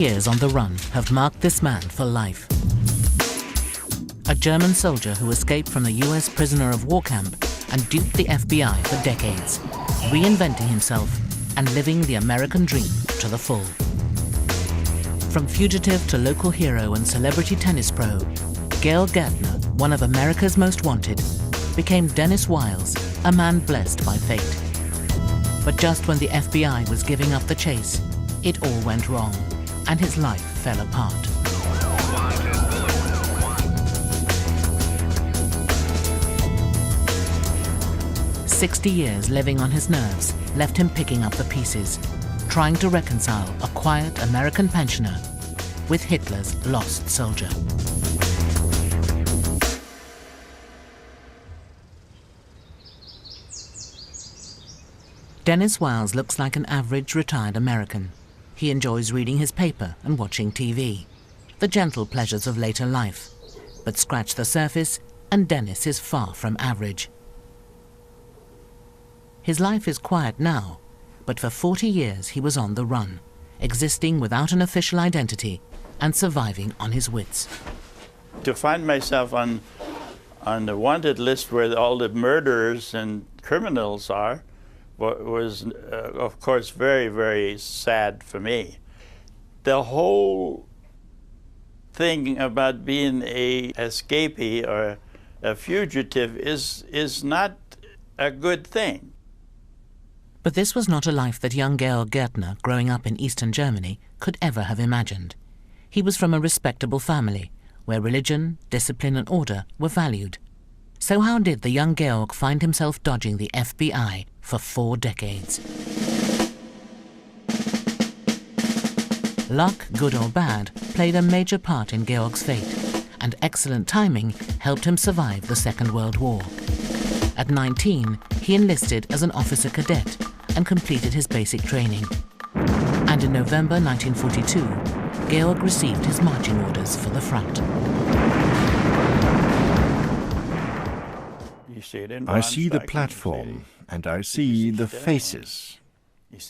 Years on the run have marked this man for life. A German soldier who escaped from the US prisoner of war camp and duped the FBI for decades, reinventing himself and living the American dream to the full. From fugitive to local hero and celebrity tennis pro, Georg Gärtner, one of America's most wanted, became Dennis Wiles, a man blessed by fate. But just when the FBI was giving up the chase, it all went wrong, and his life fell apart. "60 years living on his nerves left him picking up the pieces, trying to reconcile a quiet American pensioner with Hitler's lost soldier." Dennis Wiles looks like an average retired American. He enjoys reading his paper and watching TV, the gentle pleasures of later life. But scratch the surface, and Dennis is far from average. His life is quiet now, but for 40 years he was on the run, existing without an official identity and surviving on his wits. To find myself on the wanted list where all the murderers and criminals are was, of course, very, very sad for me. The whole thing about being a escapee or a fugitive is not a good thing. But this was not a life that young Georg Gärtner, growing up in Eastern Germany, could ever have imagined. He was from a respectable family, where religion, discipline and order were valued. So how did the young Georg find himself dodging the FBI for 4 decades? Luck, good or bad, played a major part in Georg's fate, and excellent timing helped him survive the Second World War. At 19, he enlisted as an officer cadet and completed his basic training. And in November 1942, Georg received his marching orders for the front. I see the platform, and I see the faces,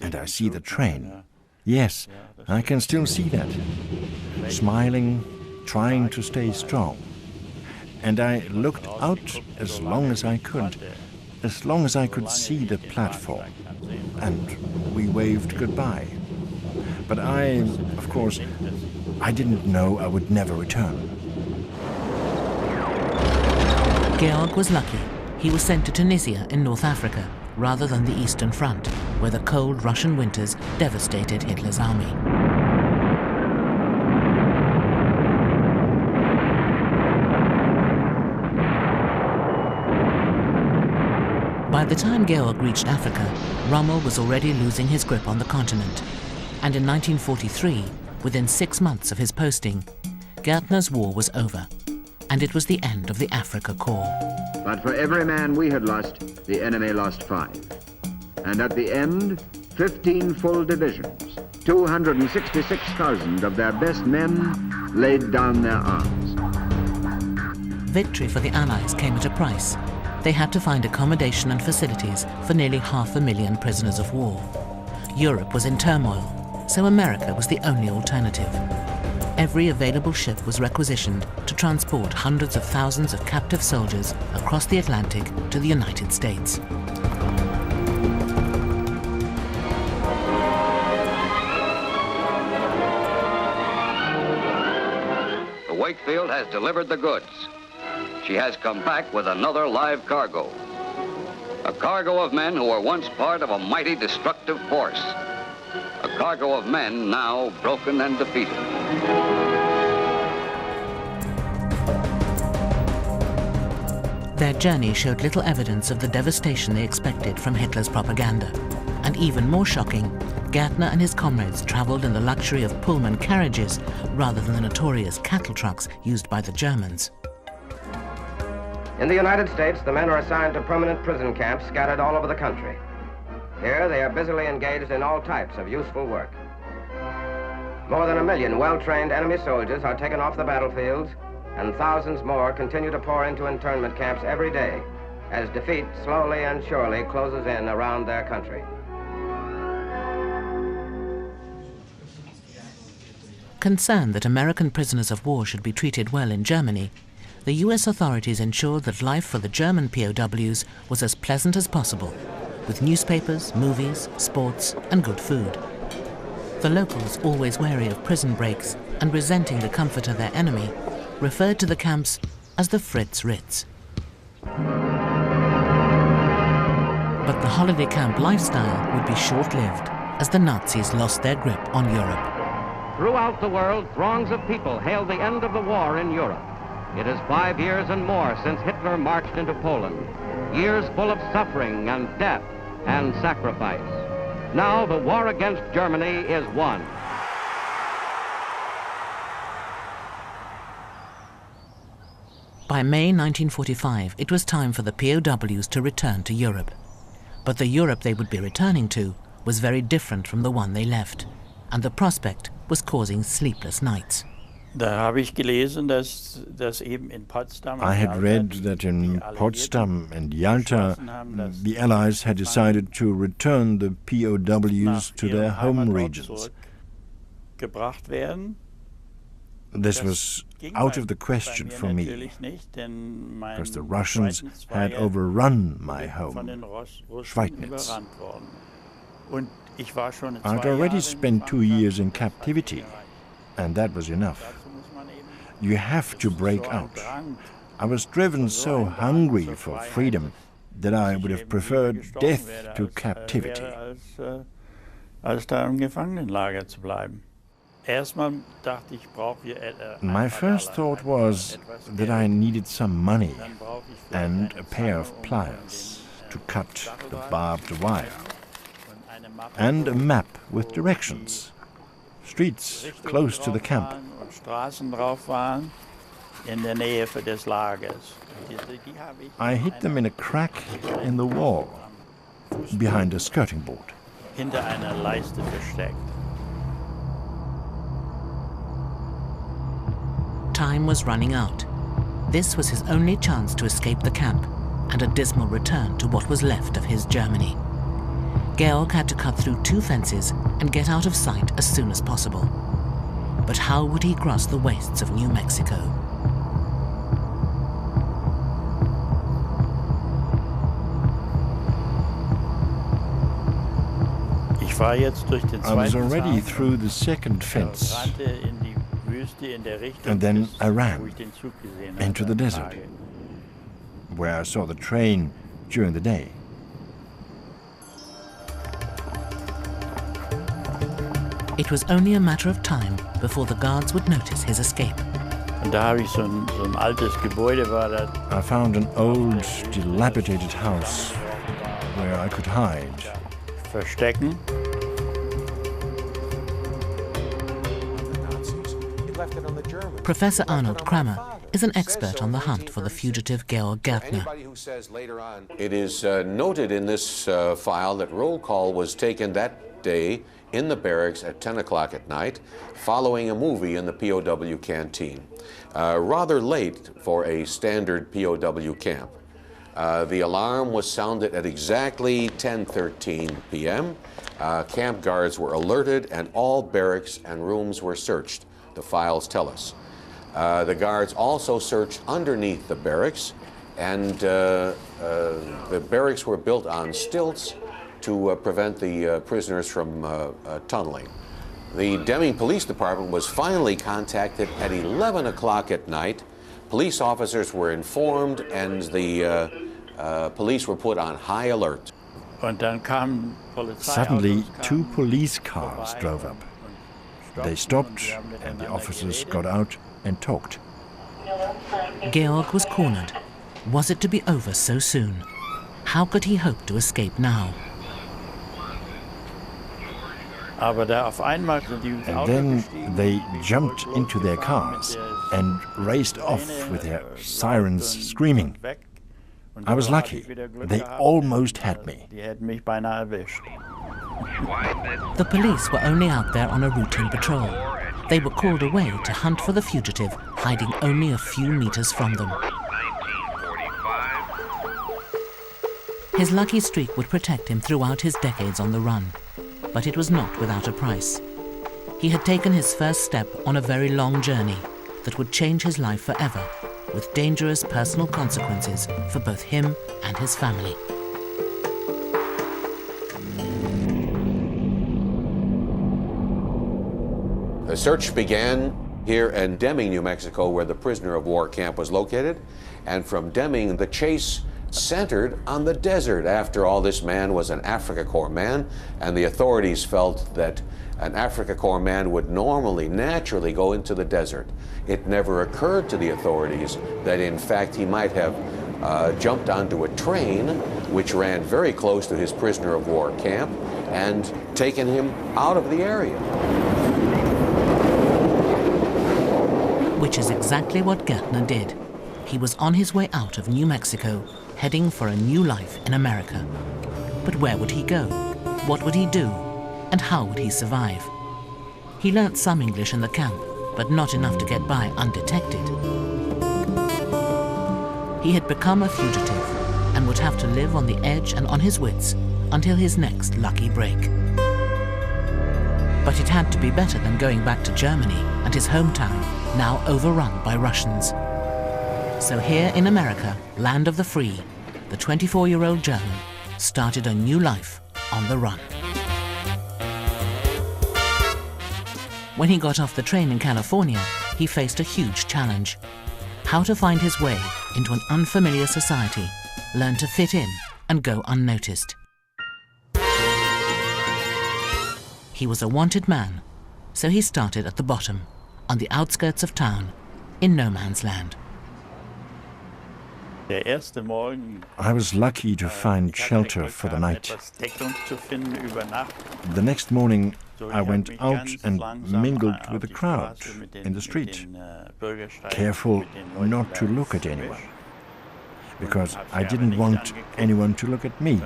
and I see the train. Yes, I can still see that. Smiling, trying to stay strong. And I looked out as long as I could see the platform. And we waved goodbye. But of course, I didn't know I would never return. Georg was lucky. He was sent to Tunisia in North Africa, rather than the Eastern Front, where the cold Russian winters devastated Hitler's army. By the time Georg reached Africa, Rommel was already losing his grip on the continent. And in 1943, within 6 months of his posting, Gärtner's war was over, and it was the end of the Africa Corps. But for every man we had lost, the enemy lost 5. And at the end, 15 full divisions, 266,000 of their best men laid down their arms. Victory for the Allies came at a price. They had to find accommodation and facilities for nearly 500,000 prisoners of war. Europe was in turmoil, so America was the only alternative. Every available ship was requisitioned to transport hundreds of thousands of captive soldiers across the Atlantic to the United States. The Wakefield has delivered the goods. She has come back with another live cargo. A cargo of men who were once part of a mighty destructive force. A cargo of men now broken and defeated. Their journey showed little evidence of the devastation they expected from Hitler's propaganda. And even more shocking, Gärtner and his comrades traveled in the luxury of Pullman carriages rather than the notorious cattle trucks used by the Germans. In the United States, the men are assigned to permanent prison camps scattered all over the country. Here, they are busily engaged in all types of useful work. More than 1 million well-trained enemy soldiers are taken off the battlefields, and thousands more continue to pour into internment camps every day as defeat slowly and surely closes in around their country. Concerned that American prisoners of war should be treated well in Germany, the US authorities ensured that life for the German POWs was as pleasant as possible, with newspapers, movies, sports, and good food. The locals, always wary of prison breaks and resenting the comfort of their enemy, referred to the camps as the Fritz Ritz. But the holiday camp lifestyle would be short-lived as the Nazis lost their grip on Europe. Throughout the world, throngs of people hailed the end of the war in Europe. It is 5 years and more since Hitler marched into Poland. Years full of suffering and death and sacrifice. Now the war against Germany is won. By May 1945, it was time for the POWs to return to Europe. But the Europe they would be returning to was very different from the one they left, and the prospect was causing sleepless nights. I had read that in Potsdam and Yalta, the Allies had decided to return the POWs to their home regions. This was out of the question for me, because the Russians had overrun my home, Schweidnitz. I'd already spent 2 years in captivity, and that was enough. You have to break out. I was driven so hungry for freedom that I would have preferred death to captivity. My first thought was that I needed some money and a pair of pliers to cut the barbed wire, and a map with directions, streets close to the camp. I hid them in a crack in the wall, behind a skirting board. Time was running out. This was his only chance to escape the camp and a dismal return to what was left of his Germany. Georg had to cut through 2 fences and get out of sight as soon as possible. But how would he cross the wastes of New Mexico? I was already through the second fence, and then I ran into the desert, where I saw the train during the day. It was only a matter of time before the guards would notice his escape. I found an old, dilapidated house where I could hide. Verstecken. Professor Arnold Kramer is an expert on the hunt for the fugitive Georg Gärtner. It is noted in this file that roll call was taken that day in the barracks at 10 o'clock at night, following a movie in the POW canteen. Rather late for a standard POW camp. The alarm was sounded at exactly 10:13 p.m. Camp guards were alerted and all barracks and rooms were searched, the files tell us. The guards also searched underneath the barracks, and the barracks were built on stilts to prevent the prisoners from tunneling. The Deming Police Department was finally contacted at 11 o'clock at night. Police officers were informed, and the police were put on high alert. Suddenly, 2 police cars drove up. They stopped, and the officers got out and talked. Georg was cornered. Was it to be over so soon? How could he hope to escape now? And then they jumped into their cars and raced off with their sirens screaming. I was lucky. They almost had me. The police were only out there on a routine patrol. They were called away to hunt for the fugitive, hiding only a few meters from them. His lucky streak would protect him throughout his decades on the run, but it was not without a price. He had taken his first step on a very long journey that would change his life forever, with dangerous personal consequences for both him and his family. The search began here in Deming, New Mexico, where the prisoner of war camp was located. And from Deming, the chase centered on the desert. After all, this man was an Afrika Korps man, and the authorities felt that an Afrika Korps man would naturally go into the desert. It never occurred to the authorities that, in fact, he might have jumped onto a train which ran very close to his prisoner of war camp and taken him out of the area. Which is exactly what Gärtner did. He was on his way out of New Mexico, heading for a new life in America. But where would he go? What would he do? And how would he survive? He learnt some English in the camp, but not enough to get by undetected. He had become a fugitive and would have to live on the edge and on his wits until his next lucky break. But it had to be better than going back to Germany and his hometown, now overrun by Russians. So here in America, land of the free, the 24-year-old German started a new life on the run. When he got off the train in California, he faced a huge challenge: how to find his way into an unfamiliar society, learn to fit in and go unnoticed. He was a wanted man, so he started at the bottom, on the outskirts of town, in no man's land. I was lucky to find shelter for the night. The next morning, I went out and mingled with the crowd in the street, careful not to look at anyone, because I didn't want anyone to look at me.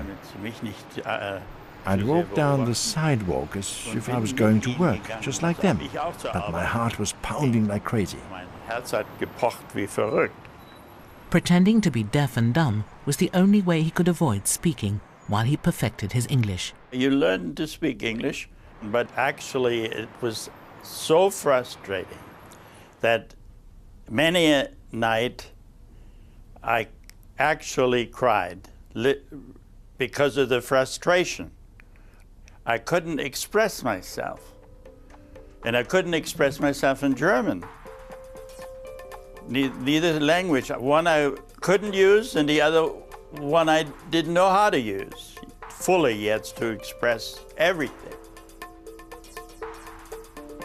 I'd walk down the sidewalk as if I was going to work, just like them, but my heart was pounding like crazy. Pretending to be deaf and dumb was the only way he could avoid speaking while he perfected his English. You learn to speak English, but actually it was so frustrating that many a night I actually cried because of the frustration. I couldn't express myself, and I couldn't express myself in German. Neither language, one I couldn't use and the other one I didn't know how to use fully yet to express everything.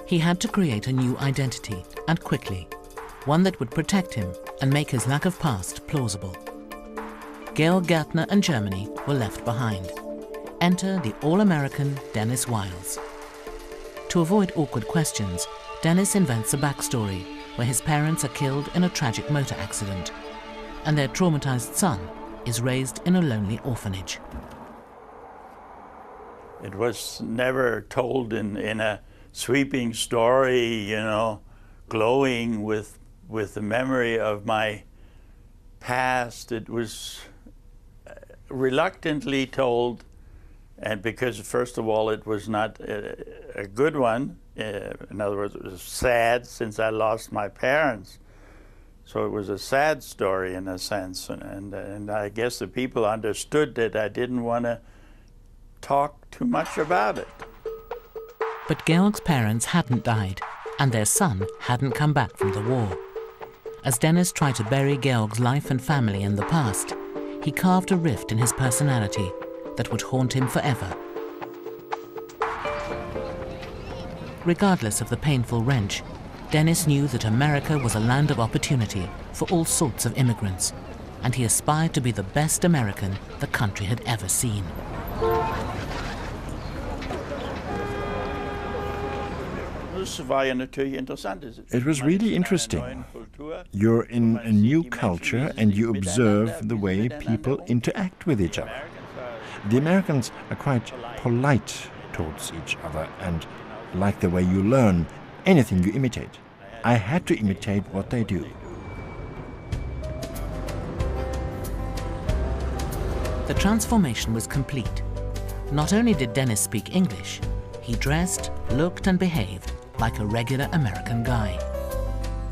He had to create a new identity, and quickly, one that would protect him and make his lack of past plausible. Georg Gärtner and Germany were left behind. Enter the all-American Dennis Wiles. To avoid awkward questions, Dennis invents a backstory where his parents are killed in a tragic motor accident, and their traumatized son is raised in a lonely orphanage. It was never told in a sweeping story, you know, glowing with the memory of my past. It was reluctantly told, and because first of all it was not a good one. In other words, it was sad since I lost my parents. So it was a sad story in a sense, and I guess the people understood that I didn't want to talk too much about it. But Georg's parents hadn't died, and their son hadn't come back from the war. As Dennis tried to bury Georg's life and family in the past, he carved a rift in his personality that would haunt him forever. Regardless of the painful wrench, Dennis knew that America was a land of opportunity for all sorts of immigrants, and he aspired to be the best American the country had ever seen. It was really interesting. You're in a new culture and you observe the way people interact with each other. The Americans are quite polite towards each other and like the way you learn anything you imitate. I had to imitate what they do. The transformation was complete. Not only did Dennis speak English, he dressed, looked and behaved like a regular American guy.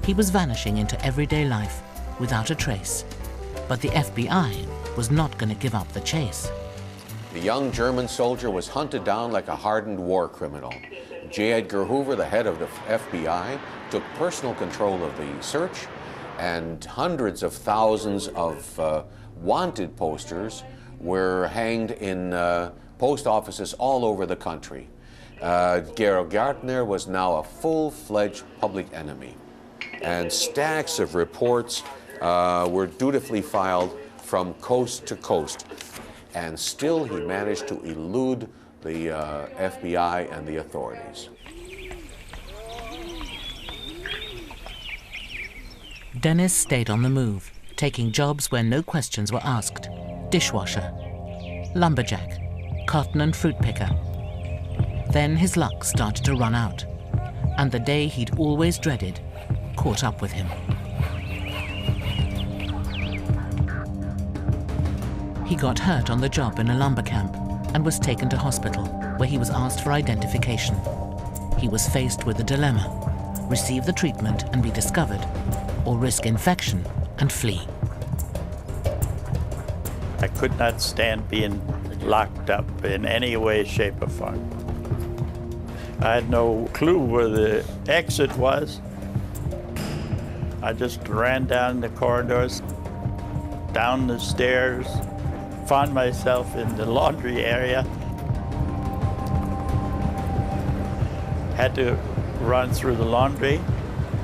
He was vanishing into everyday life without a trace, but the FBI was not going to give up the chase. The young German soldier was hunted down like a hardened war criminal. J. Edgar Hoover, the head of the FBI, took personal control of the search, and hundreds of thousands of wanted posters were hanged in post offices all over the country. Georg Gärtner was now a full-fledged public enemy, and stacks of reports were dutifully filed from coast to coast, and still he managed to elude the FBI and the authorities. Dennis stayed on the move, taking jobs where no questions were asked. Dishwasher, lumberjack, cotton and fruit picker. Then his luck started to run out, and the day he'd always dreaded caught up with him. He got hurt on the job in a lumber camp and was taken to hospital, where he was asked for identification. He was faced with a dilemma: receive the treatment and be discovered, or risk infection and flee. I could not stand being locked up in any way, shape, or form. I had no clue where the exit was. I just ran down the corridors, down the stairs, found myself in the laundry area. Had to run through the laundry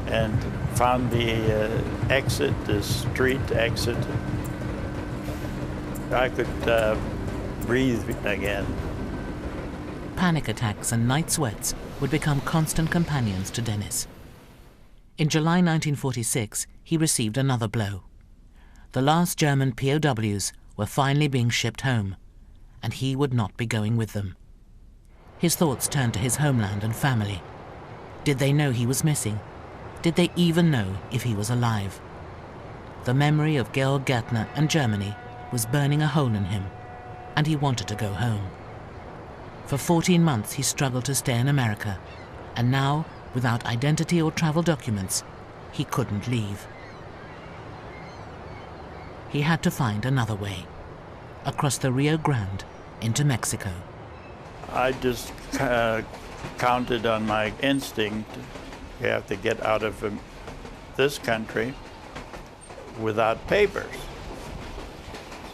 and found the exit, the street exit. I could breathe again. Panic attacks and night sweats would become constant companions to Dennis. In July 1946, he received another blow. The last German POWs were finally being shipped home, and he would not be going with them. His thoughts turned to his homeland and family. Did they know he was missing? Did they even know if he was alive? The memory of Georg Gärtner and Germany was burning a hole in him, and he wanted to go home. For 14 months he struggled to stay in America, and now, without identity or travel documents, he couldn't leave. He had to find another way, across the Rio Grande into Mexico. I just counted on my instinct. You have to get out of this country without papers.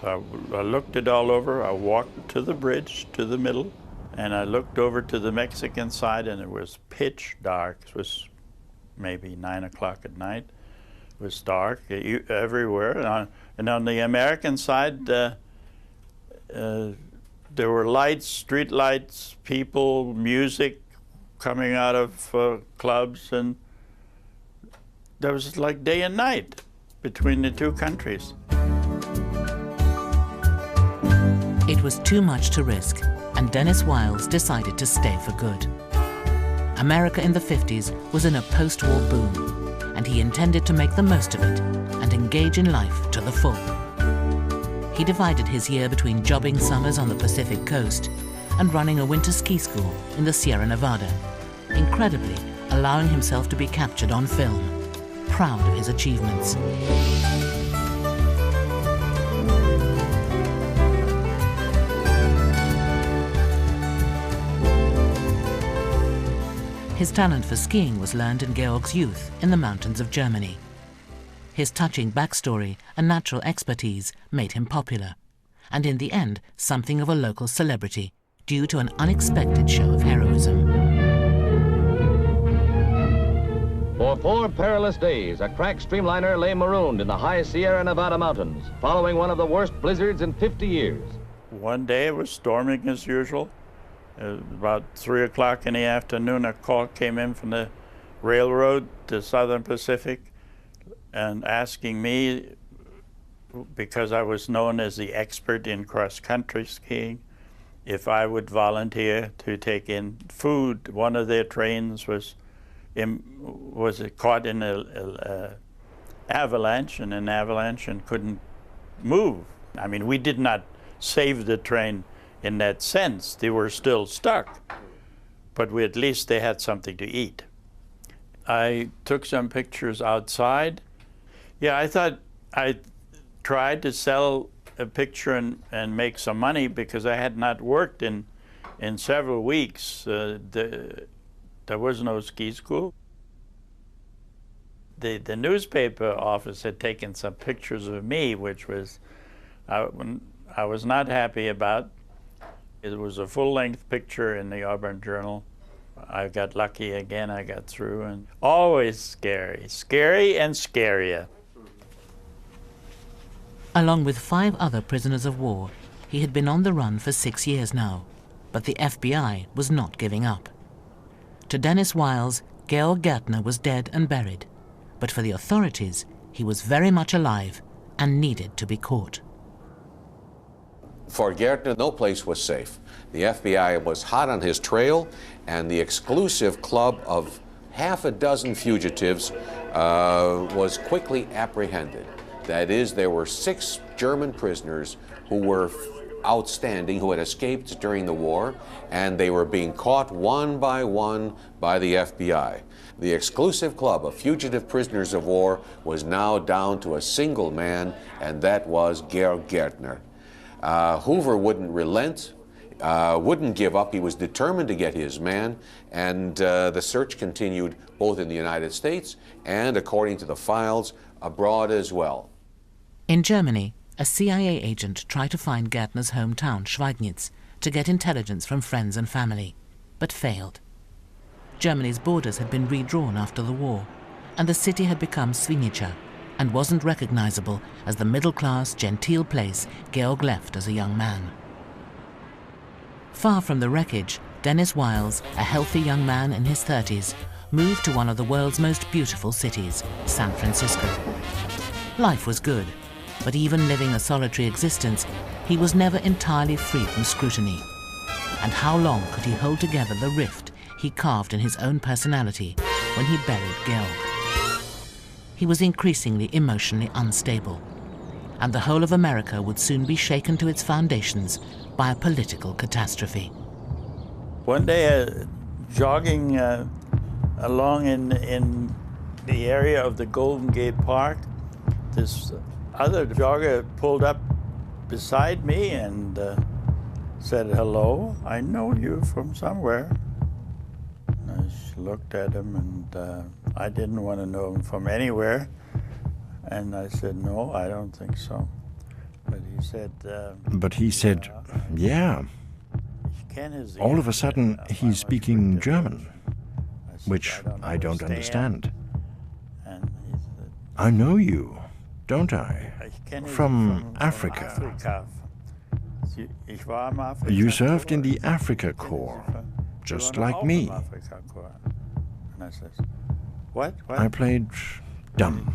So I looked it all over. I walked to the bridge, to the middle, and I looked over to the Mexican side, and it was pitch dark. It was maybe 9 o'clock at night. It was dark everywhere. And on the American side, there were lights, street lights, people, music coming out of clubs, and there was like day and night between the two countries. It was too much to risk, and Dennis Wiles decided to stay for good. America in the 50s was in a post-war boom, and he intended to make the most of it and engage in life to the full. He divided his year between jobbing summers on the Pacific coast and running a winter ski school in the Sierra Nevada, incredibly allowing himself to be captured on film, proud of his achievements. His talent for skiing was learned in Georg's youth in the mountains of Germany. His touching backstory and natural expertise made him popular, and in the end, something of a local celebrity, due to an unexpected show of heroism. For 4 perilous days, a cracked streamliner lay marooned in the high Sierra Nevada mountains, following one of the worst blizzards in 50 years. One day it was storming as usual. About 3 o'clock in the afternoon, a call came in from the railroad, the Southern Pacific, and asking me, because I was known as the expert in cross-country skiing, if I would volunteer to take in food. One of their trains was caught in an avalanche, and couldn't move. I mean, we did not save the train in that sense. They were still stuck, but at least they had something to eat. I took some pictures outside. Yeah, I thought I tried to sell a picture and make some money because I had not worked in several weeks. There was no ski school. The newspaper office had taken some pictures of me, which was I was not happy about. It was a full-length picture in the Auburn Journal. I got lucky again, I got through, and always scary. Scary and scarier. Along with 5 other prisoners of war, he had been on the run for 6 years now, but the FBI was not giving up. To Dennis Wiles, Georg Gärtner was dead and buried, but for the authorities, he was very much alive and needed to be caught. For Gärtner, no place was safe. The FBI was hot on his trail, and the exclusive club of half a dozen fugitives was quickly apprehended. That is, there were 6 German prisoners who were outstanding, who had escaped during the war, and they were being caught one by one by the FBI. The exclusive club of fugitive prisoners of war was now down to a single man, and that was Georg Gärtner. Hoover wouldn't relent, wouldn't give up. He was determined to get his man, and the search continued both in the United States and, according to the files, abroad as well. In Germany, a CIA agent tried to find Gärtner's hometown, Schweidnitz, to get intelligence from friends and family, but failed. Germany's borders had been redrawn after the war, and the city had become Svinica and wasn't recognizable as the middle-class, genteel place Georg left as a young man. Far from the wreckage, Dennis Wiles, a healthy young man in his 30s, moved to one of the world's most beautiful cities, San Francisco. Life was good, but even living a solitary existence, he was never entirely free from scrutiny. And how long could he hold together the rift he carved in his own personality when he buried Georg? He was increasingly emotionally unstable, and the whole of America would soon be shaken to its foundations by a political catastrophe. One day, jogging along in the area of the Golden Gate Park, this other jogger pulled up beside me and said, "Hello, I know you from somewhere." I just looked at him, and I didn't want to know him from anywhere. And I said, "No, I don't think so." But he said, "Yeah." All of a sudden, he's speaking German, which I don't understand. "I know you, don't I? From Africa. You served in the Africa Corps, just like me." What? I played dumb,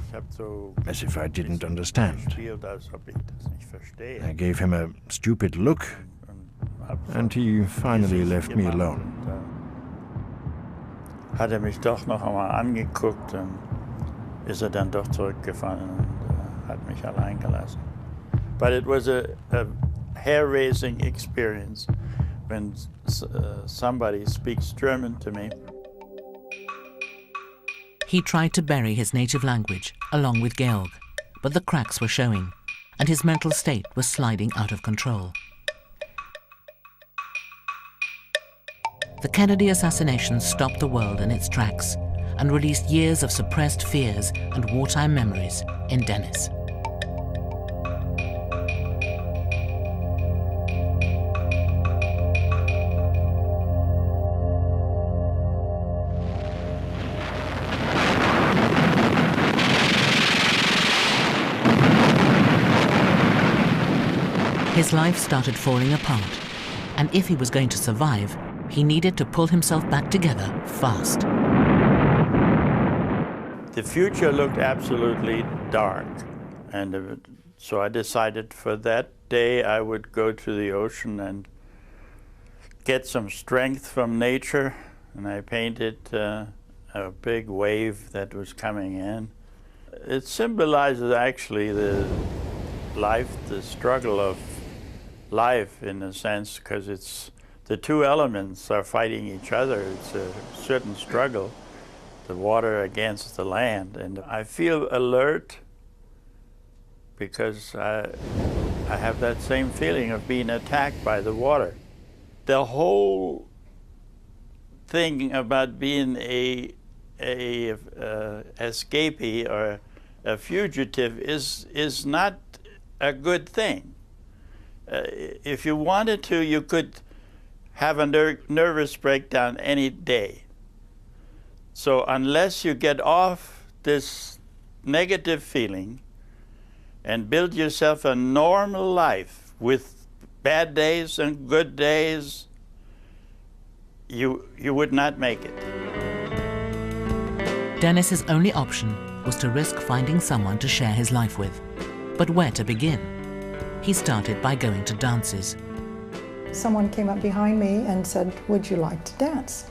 as if I didn't understand. I gave him a stupid look, and he finally left me alone. Hat mich doch noch einmal angeguckt und ist dann doch zurückgefahren und hat mich allein gelassen. But it was a hair-raising experience when somebody speaks German to me. He tried to bury his native language along with Georg, but the cracks were showing, and his mental state was sliding out of control. The Kennedy assassination stopped the world in its tracks and released years of suppressed fears and wartime memories in Dennis. His life started falling apart, and if he was going to survive, he needed to pull himself back together fast. The future looked absolutely dark, and so I decided for that day I would go to the ocean and get some strength from nature, and I painted a big wave that was coming in. It symbolizes actually the life, the struggle of life in a sense, because it's the two elements are fighting each other. It's a certain struggle, the water against the land. And I feel alert because I have that same feeling of being attacked by the water. The whole thing about being a escapee or a fugitive is not a good thing. If you wanted to, you could have a nervous breakdown any day. So unless you get off this negative feeling and build yourself a normal life with bad days and good days, you would not make it. Dennis's only option was to risk finding someone to share his life with. But where to begin? He started by going to dances. Someone came up behind me and said, "Would you like to dance?"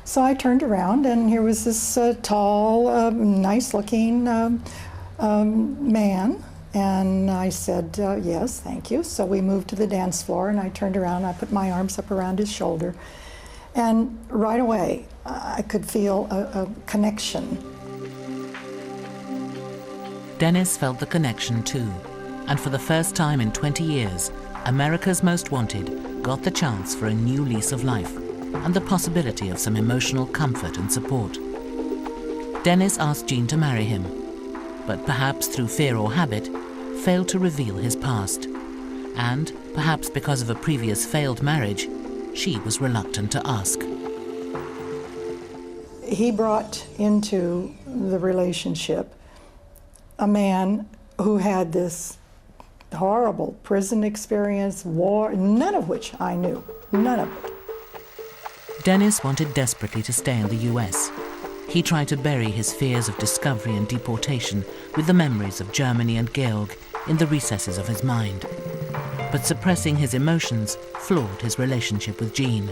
So I turned around, and here was this tall, nice-looking man. And I said, "Yes, thank you." So we moved to the dance floor, and I turned around, I put my arms up around his shoulder. And right away, I could feel a connection. Dennis felt the connection too. And for the first time in 20 years, America's Most Wanted got the chance for a new lease of life and the possibility of some emotional comfort and support. Dennis asked Jean to marry him, but perhaps through fear or habit, failed to reveal his past. And, perhaps because of a previous failed marriage, she was reluctant to ask. He brought into the relationship a man who had this horrible prison experience, war, none of which I knew, none of it. Dennis wanted desperately to stay in the US. He tried to bury his fears of discovery and deportation with the memories of Germany and Georg in the recesses of his mind. But suppressing his emotions flawed his relationship with Jean.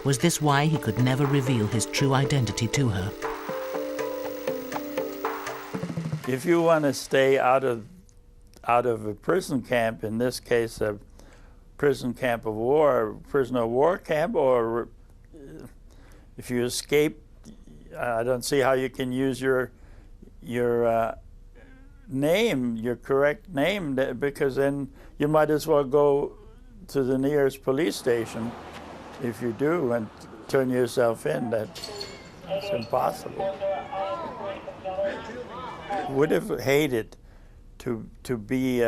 Was this why he could never reveal his true identity to her? If you want to stay out of a prison camp, in this case a prison camp of war, prisoner of war camp, or if you escape, I don't see how you can use your name, your correct name, because then you might as well go to the nearest police station if you do and turn yourself in. That's impossible. Would have hated to be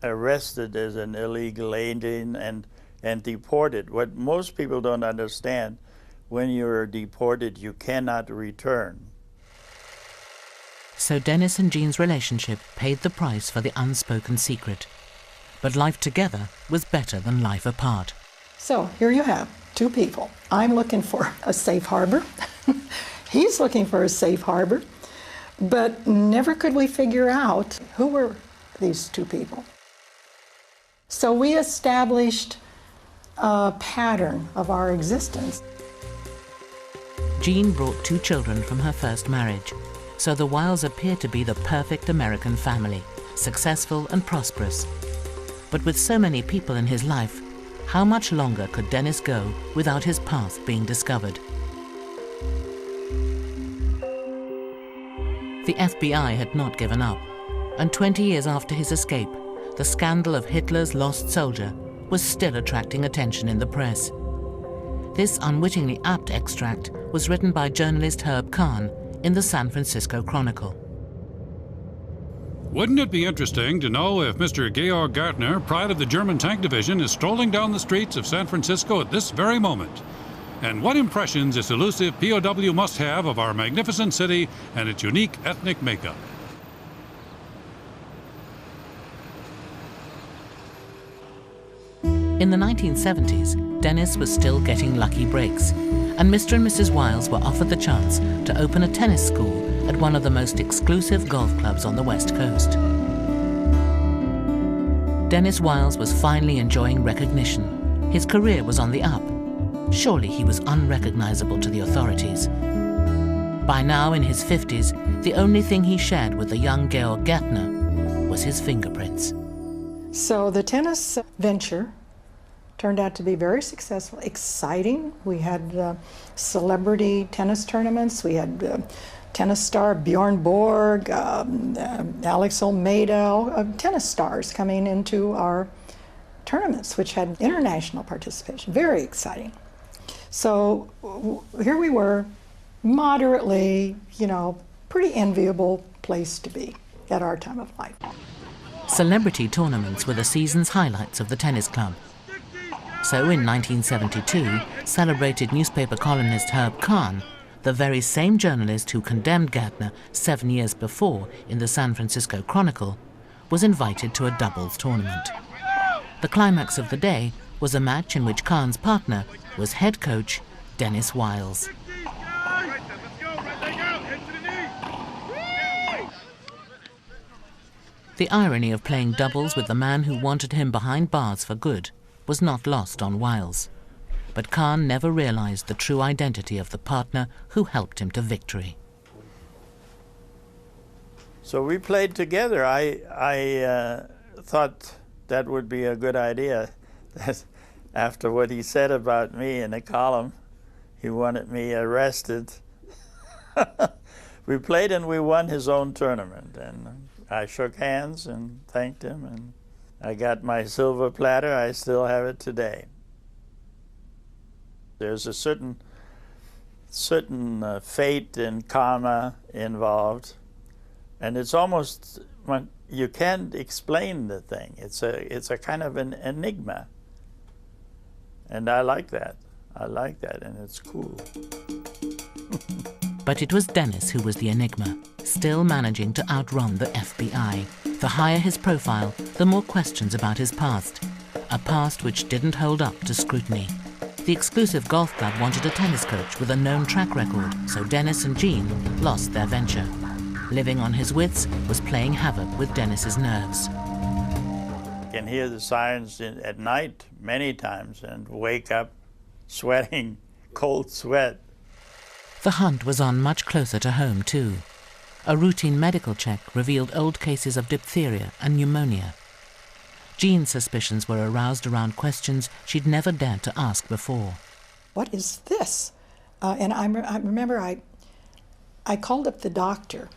arrested as an illegal alien and deported. What most people don't understand, when you're deported, you cannot return. So Dennis and Jean's relationship paid the price for the unspoken secret. But life together was better than life apart. So here you have two people. I'm looking for a safe harbor. He's looking for a safe harbor. But never could we figure out who were these two people. So we established a pattern of our existence. Jean brought 2 children from her first marriage, so the Wiles appeared to be the perfect American family, successful and prosperous. But with so many people in his life, how much longer could Dennis go without his past being discovered? The FBI had not given up, and 20 years after his escape, the scandal of Hitler's lost soldier was still attracting attention in the press. This unwittingly apt extract was written by journalist Herb Kahn in the San Francisco Chronicle. Wouldn't it be interesting to know if Mr. Georg Gärtner, pride of the German tank division, is strolling down the streets of San Francisco at this very moment? And what impressions this elusive POW must have of our magnificent city and its unique ethnic makeup? In the 1970s, Dennis was still getting lucky breaks, and Mr. and Mrs. Wiles were offered the chance to open a tennis school at one of the most exclusive golf clubs on the West Coast. Dennis Wiles was finally enjoying recognition. His career was on the up. Surely he was unrecognizable to the authorities. By now, in his 50s, the only thing he shared with the young Georg Gärtner was his fingerprints. So the tennis venture Turned out to be very successful, exciting. We had celebrity tennis tournaments. We had tennis star Bjorn Borg, Alex Olmedo, tennis stars coming into our tournaments, which had international participation. Very exciting. So here we were, moderately, pretty enviable place to be at our time of life. Celebrity tournaments were the season's highlights of the tennis club. So in 1972, celebrated newspaper columnist Herb Kahn, the very same journalist who condemned Gärtner 7 years before in the San Francisco Chronicle, was invited to a doubles tournament. The climax of the day was a match in which Kahn's partner was head coach Dennis Wiles. The irony of playing doubles with the man who wanted him behind bars for good was not lost on Wiles. But Kahn never realized the true identity of the partner who helped him to victory. So we played together. I thought that would be a good idea. That after what he said about me in a column, he wanted me arrested. We played and we won his own tournament. And I shook hands and thanked him, and I got my silver platter. I still have it today. There's a certain fate and karma involved, and it's almost, you can't explain the thing. It's a kind of an enigma, and I like that. I like that, and it's cool. But it was Dennis who was the enigma, still managing to outrun the FBI. The higher his profile, the more questions about his past. A past which didn't hold up to scrutiny. The exclusive golf club wanted a tennis coach with a known track record, so Dennis and Jean lost their venture. Living on his wits was playing havoc with Dennis's nerves. You can hear the sirens at night many times and wake up sweating, cold sweat. The hunt was on much closer to home, too. A routine medical check revealed old cases of diphtheria and pneumonia. Jean's suspicions were aroused around questions she'd never dared to ask before. What is this? And I remember I called up the doctor,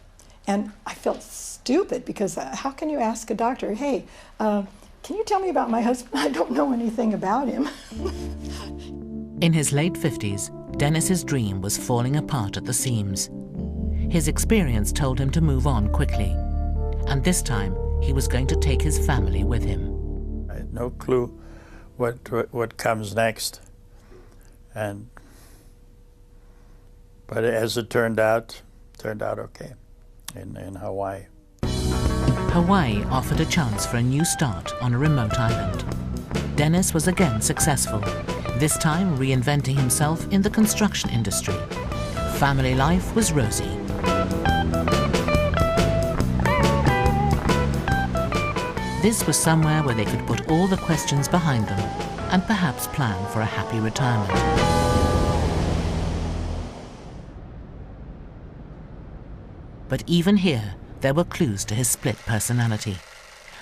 and I felt stupid because how can you ask a doctor, hey, can you tell me about my husband? I don't know anything about him. In his late 50s, Dennis's dream was falling apart at the seams. His experience told him to move on quickly, and this time he was going to take his family with him. I had no clue what comes next, but as it turned out okay in Hawaii. Hawaii offered a chance for a new start on a remote island. Dennis was again successful, this time reinventing himself in the construction industry. Family life was rosy. This was somewhere where they could put all the questions behind them and perhaps plan for a happy retirement. But even here, there were clues to his split personality.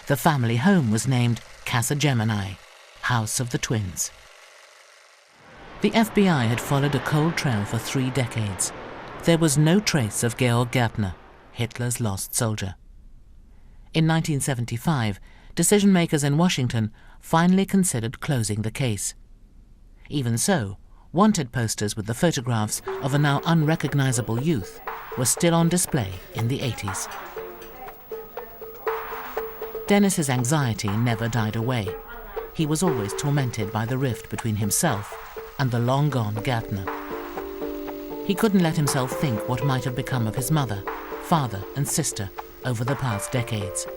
The family home was named Casa Gemini, House of the Twins. The FBI had followed a cold trail for 3 decades. There was no trace of Georg Gärtner, Hitler's lost soldier. In 1975, decision-makers in Washington finally considered closing the case. Even so, wanted posters with the photographs of a now unrecognizable youth were still on display in the 80s. Dennis's anxiety never died away. He was always tormented by the rift between himself and the long-gone Gärtner. He couldn't let himself think what might have become of his mother, father, and sister over the past decades.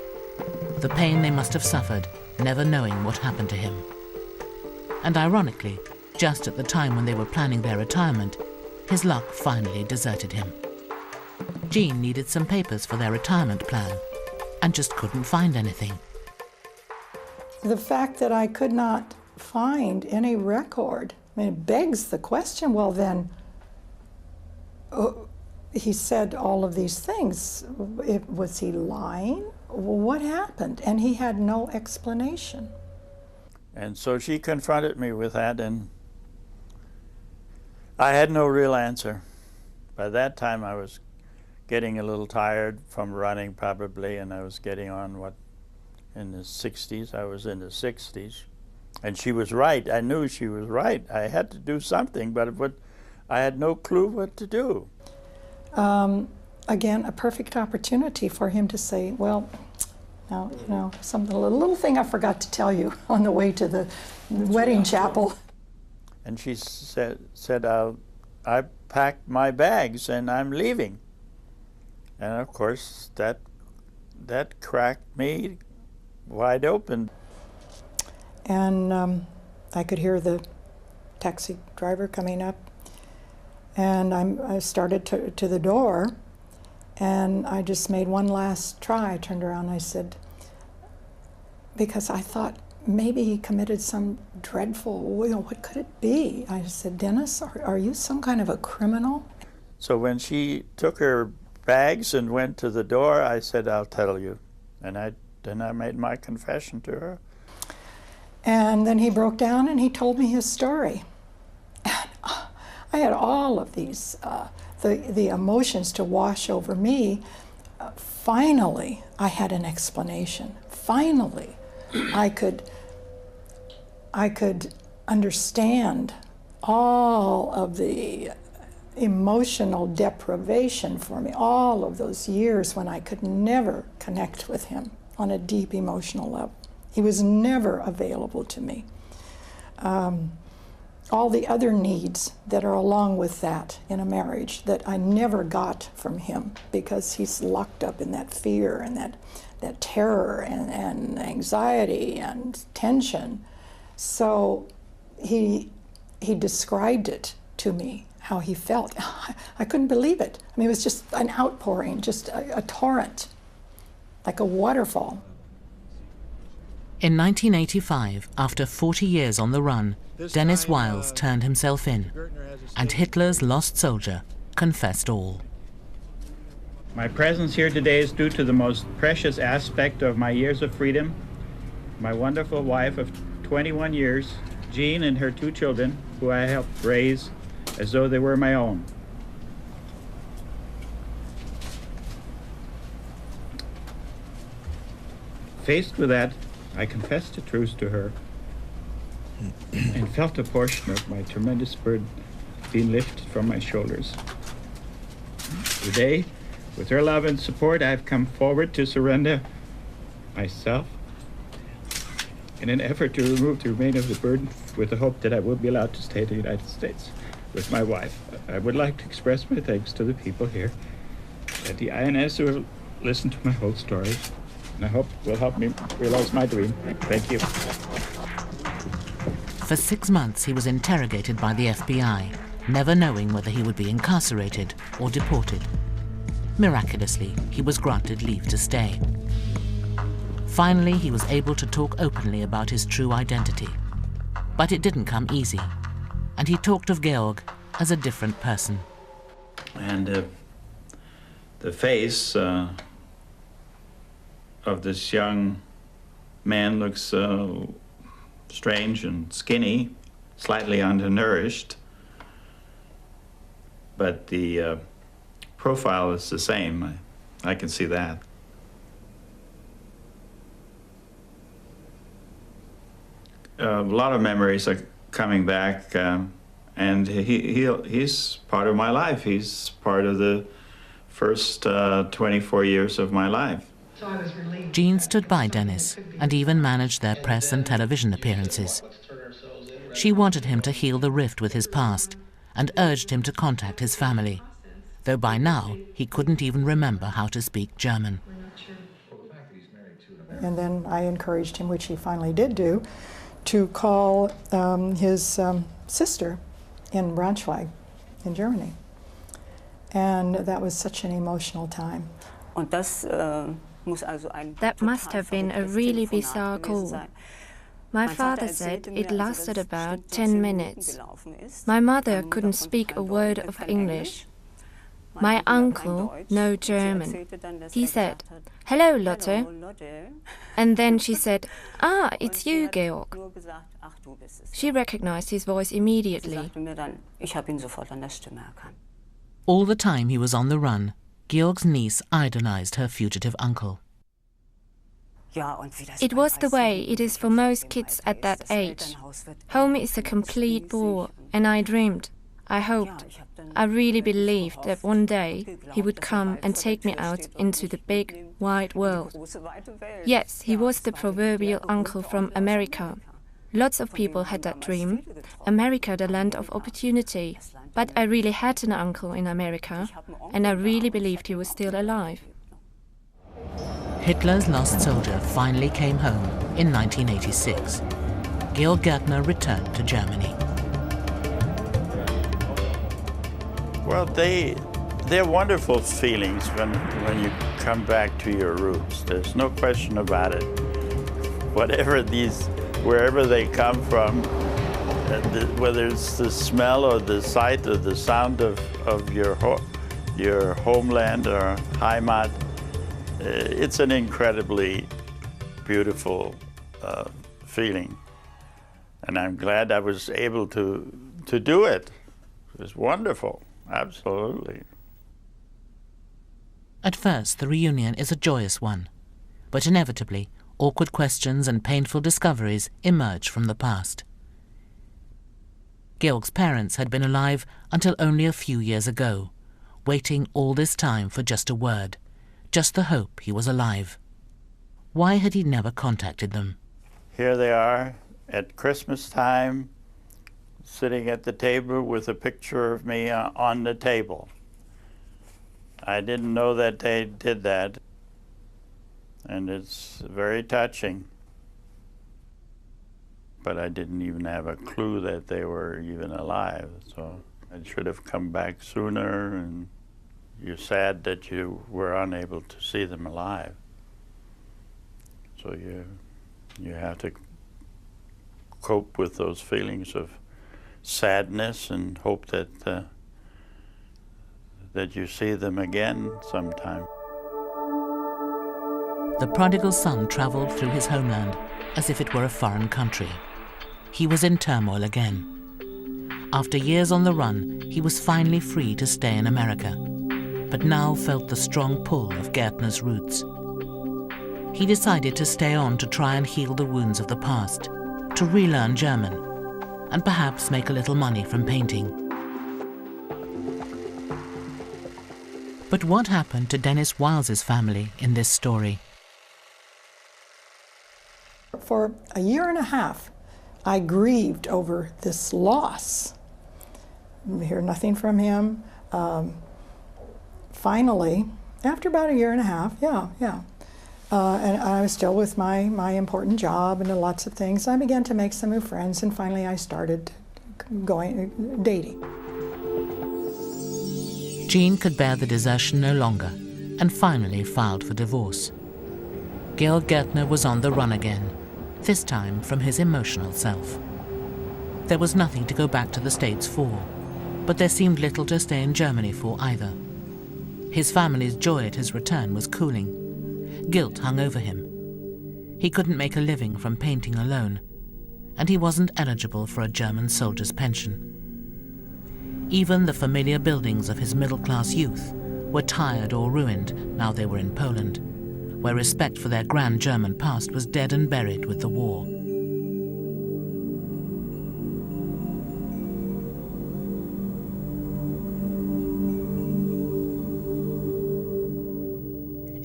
The pain they must have suffered, never knowing what happened to him. And ironically, just at the time when they were planning their retirement, his luck finally deserted him. Jean needed some papers for their retirement plan and just couldn't find anything. The fact that I could not find any record, it begs the question, well then, he said all of these things. Was he lying? What happened? And he had no explanation. And so she confronted me with that, and I had no real answer. By that time I was getting a little tired from running probably, and I was getting on in the 60s. I was in the 60s. And she was right. I knew she was right. I had to do something, but I had no clue what to do. Again, a perfect opportunity for him to say, well, now, you know, a little thing I forgot to tell you on the way to the wedding chapel. And she said I packed my bags and I'm leaving. And of course, that cracked me wide open. And I could hear the taxi driver coming up. And I started to the door, and I just made one last try. I turned around and I said, because I thought maybe he committed some dreadful, you know, what could it be? I said, Dennis, are you some kind of a criminal? So when she took her bags and went to the door, I said, I'll tell you. And then I made my confession to her. And then he broke down and he told me his story. And I had all of these, the emotions to wash over me. Finally, I had an explanation. Finally, I could understand all of the emotional deprivation for me, all of those years when I could never connect with him on a deep emotional level. He was never available to me. All the other needs that are along with that in a marriage that I never got from him, because he's locked up in that fear and that terror and anxiety and tension. So he described it to me, how he felt. I couldn't believe it. I mean, it was just an outpouring, just a torrent, like a waterfall. In 1985, after 40 years on the run, Dennis Wiles turned himself in, and Hitler's lost soldier confessed all. My presence here today is due to the most precious aspect of my years of freedom, my wonderful wife of 21 years, Jean, and her 2 children, who I helped raise as though they were my own. Faced with that, I confessed the truth to her and felt a portion of my tremendous burden being lifted from my shoulders. Today, with her love and support, I've come forward to surrender myself in an effort to remove the remainder of the burden, with the hope that I will be allowed to stay in the United States with my wife. I would like to express my thanks to the people here at the INS who have listened to my whole story, and I hope will help me realize my dream. Thank you. For 6 months, he was interrogated by the FBI, never knowing whether he would be incarcerated or deported. Miraculously, he was granted leave to stay. Finally, he was able to talk openly about his true identity. But it didn't come easy, and he talked of Georg as a different person. And the face of this young man looks strange and skinny, slightly undernourished, but the profile is the same. I can see that. A lot of memories are coming back, and he's part of my life. He's part of the first 24 years of my life. Jean stood by Dennis and even managed their press and television appearances. She wanted him to heal the rift with his past and urged him to contact his family, though by now he couldn't even remember how to speak German. And then I encouraged him, which he finally did do, to call his sister in Braunschweig, in Germany. And that was such an emotional time. That must have been a really bizarre call. My father said it lasted about 10 minutes. My mother couldn't speak a word of English. My uncle, no German. He said, "Hello, Lotte." And then she said, "Ah, it's you, Georg." She recognized his voice immediately. All the time he was on the run, Georg's niece idolized her fugitive uncle. It was the way it is for most kids at that age. Home is a complete bore, and I dreamed, I hoped, I really believed that one day he would come and take me out into the big, wide world. Yes, he was the proverbial uncle from America. Lots of people had that dream, America the land of opportunity. But I really had an uncle in America, and I really believed he was still alive. Hitler's lost soldier finally came home in 1986. Georg Gärtner returned to Germany. Well, they're wonderful feelings when you come back to your roots. There's no question about it. Wherever they come from, whether it's the smell or the sight or the sound of your homeland or Heimat, it's an incredibly beautiful feeling. And I'm glad I was able to do it. It was wonderful, absolutely. At first, the reunion is a joyous one, but inevitably, awkward questions and painful discoveries emerge from the past. Georg's parents had been alive until only a few years ago, waiting all this time for just a word, just the hope he was alive. Why had he never contacted them? Here they are at Christmas time, sitting at the table with a picture of me on the table. I didn't know that they did that, and it's very touching. But I didn't even have a clue that they were even alive, so I should have come back sooner, and you're sad that you were unable to see them alive. So you have to cope with those feelings of sadness and hope that that you see them again sometime. The prodigal son traveled through his homeland as if it were a foreign country. He was in turmoil again. After years on the run, he was finally free to stay in America, but now felt the strong pull of Gärtner's roots. He decided to stay on to try and heal the wounds of the past, to relearn German, and perhaps make a little money from painting. But what happened to Dennis Wiles's family in this story? For a year and a half, I grieved over this loss. I hear nothing from him. Finally, after about a year and a half, and I was still with my important job and lots of things, I began to make some new friends, and finally I started dating. Jean could bear the desertion no longer and finally filed for divorce. Georg Gärtner was on the run again, this time from his emotional self. There was nothing to go back to the States for, but there seemed little to stay in Germany for either. His family's joy at his return was cooling. Guilt hung over him. He couldn't make a living from painting alone, and he wasn't eligible for a German soldier's pension. Even the familiar buildings of his middle-class youth were tired or ruined now they were in Poland, where respect for their grand German past was dead and buried with the war.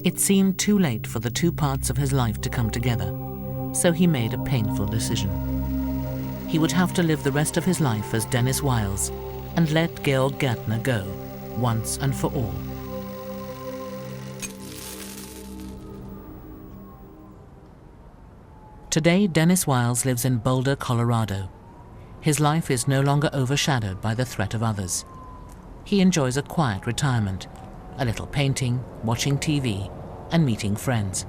It seemed too late for the two parts of his life to come together, so he made a painful decision. He would have to live the rest of his life as Dennis Wiles and let Georg Gärtner go, once and for all. Today, Dennis Wiles lives in Boulder, Colorado. His life is no longer overshadowed by the threat of others. He enjoys a quiet retirement, a little painting, watching TV, and meeting friends.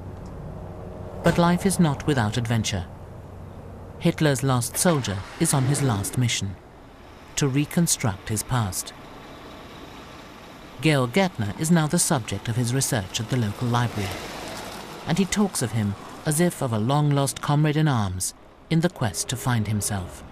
But life is not without adventure. Hitler's lost soldier is on his last mission, to reconstruct his past. Georg Gärtner is now the subject of his research at the local library, and he talks of him as if of a long-lost comrade in arms in the quest to find himself.